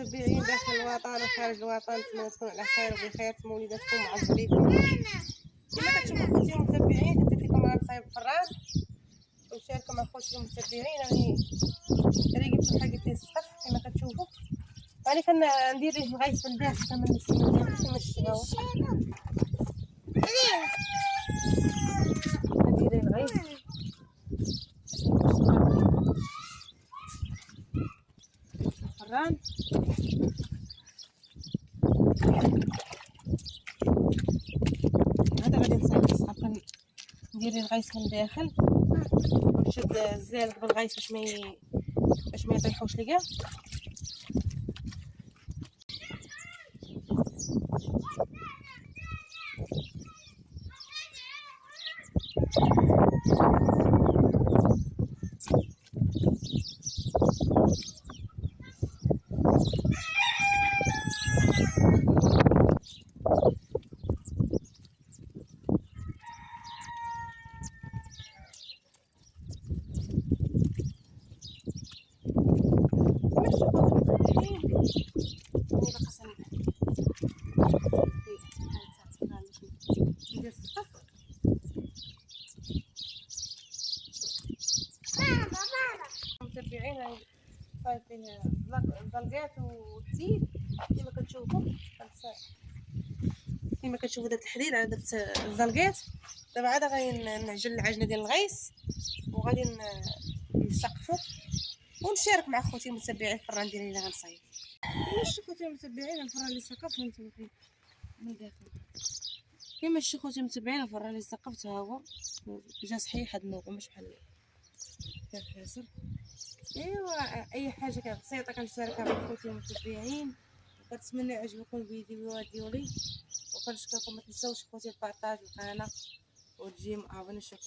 المتابعين داخل الوطن وخارج الوطن، نتمنى تكونوا على خير وبخير، مولداتكم معز عليكم. كما كتشوفوا خوتي المتابعين درت لكم غنصايب فران ونشاركوا مع خوتي المتابعين. راني جبت الحاجه ديال السقف كما كتشوفوا، راني كندير ليه الغيس من الداخل كما كما الشباب. ندير ليه الغيس الفران. هذا غادي نصايب السقف، ندير ليه الغيس من الداخل ونشد الزالق بالغيس باش ما يطيحوش ليا. ندير السقف متابعين صايب فيه الزلقات والحديد كما كتشوفوا. كما كتشوفوا درت الحديد، عاد درت الزلقات. دابا عاد غادي نعجن العجنه ديال الغيس وغادي نسقفوا ونشارك مع خوتي المتابعين الفران ديالي اللي غنصايب. كما شفتوا خوتي المتابعين الفران اللي سقفت هانتوما من الداخل. كما شفتوا خوتي المتابعين الفران اللي سقفت ها هو جا صحيح هاد النوع ماشي بحال كان خاسر. ايوا اي حاجه بسيطه كنشاركها مع خوتي المتابعين، وكنتمنى يعجبكم الفيديوهات ديالي، وكنشكركم. ما تنساوش خوتي البارطاج القناه وتجيو معاوني. شكرا.